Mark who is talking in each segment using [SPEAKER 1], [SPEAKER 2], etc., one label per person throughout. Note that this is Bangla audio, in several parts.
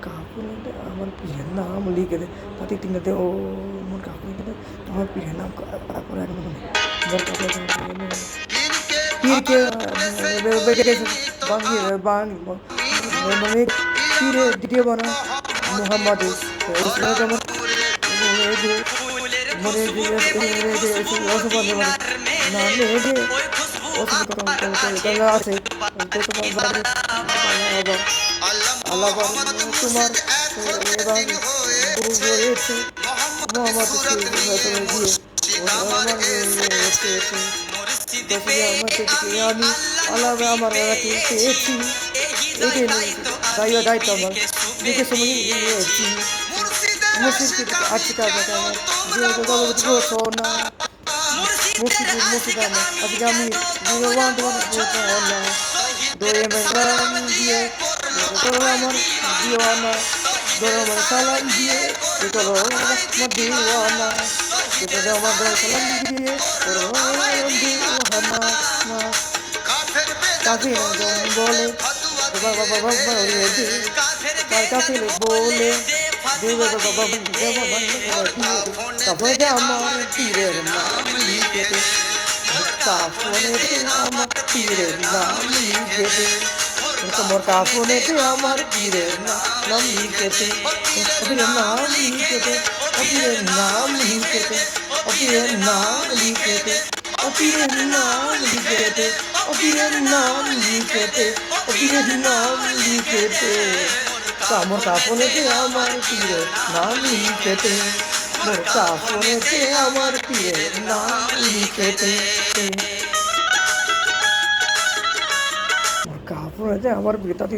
[SPEAKER 1] কাকুনিতে আমার পীরের নাম লিখে দে তাতে তিনটাতে ও মোর কাকুনিতে আমার পীরের নাম করে এখন মোর কাকুর পীরকে বাঙি মানে পীরে দ্বিতীয় বানা মোহাম্মদ আমার মনে রসপন্দে মানে নামে আছে আল্লাহ তোমার এবার রয়েছে মোহাম্মদ গিয়ে আমি আল্লাহ আমার পেয়েছি এটাই দায়িত্ব আমার দেখে সময় নিয়েছি মুর্শিদ আছে আমার সোনা মুর্শিদ আমার আজকে আমি না দোয়ে মেঘাম দিয়ে আমার দিওয়ানা দোয়া আমার সালাম দিয়ে করো আমার দিওয়ানা আমার সালাম দিয়ে করো দিওয়ানা কাফি বলে কাফিল বলে তারপরে আমার পীরের নাম লিখেতে কাফনেতে আমার পীরের নাম লিখেতে তোমার কাফনেতে আমার পীরের নাম লিখেতে পীরের নাম লিখেতে পীরের নাম লিখেতে পীরের নাম লিখেতে পীরের নাম লিখেতে পীরের নাম লিখেতে পীরের নাম লিখেতে আমার কাফনেতে আমার পীরের নাম লিখেতে মোর কাফনেতে আমার পীরের নাম লিখেতে মোর কাফনেতে আমার বেতাতে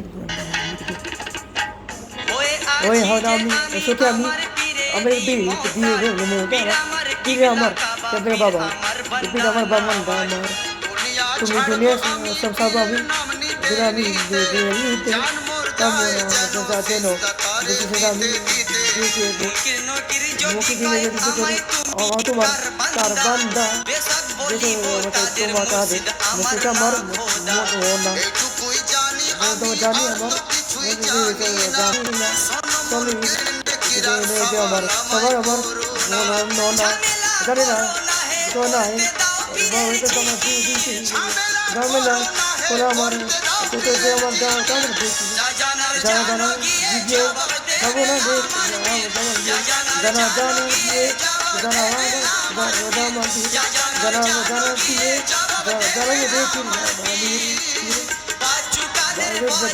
[SPEAKER 1] ওই হয় আমি এসে আমি আমার দিয়ে আমার তাদের বাবা পীর আমার বাবা আমার তুমি দুনিয়া সব সব আমি আমি তোমার তার বান্দা তোমার তাদের মুখটা আমার না জানি আমার জানি না আমার সবাই আমার না জানি না তো নাই গ্রামে না করে আমার আমার জানা জানা গিয়ে যাবো না জানা জানা দিয়ে জানা জানা জানা দিয়ে জানা দেখি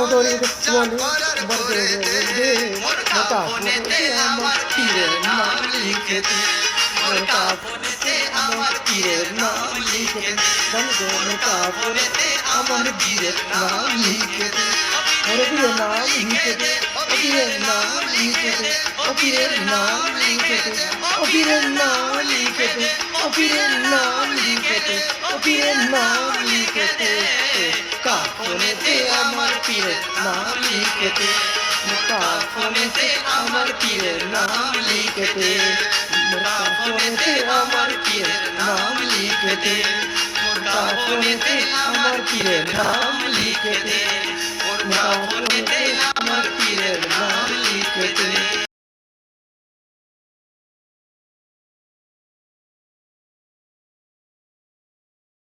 [SPEAKER 1] বলে আমার পীরের নাম লিখেতে আমার পীরের নাম লিখেতে পীরের নাম লিখেতে পীরের নাম লিখেতে পীরের নাম লিখেতে পীরের নাম লিখেতে পীরের নাম লিখেতে পীরের নাম লিখেতে কাফনেতে আমার পীরের নাম লিখেতে কাফনেতে আমার পীরের নাম লিখেতে কাফনেতে আমার পীরের নাম লিখেতে কাফনেতে আমার পীরের নাম লিখেতে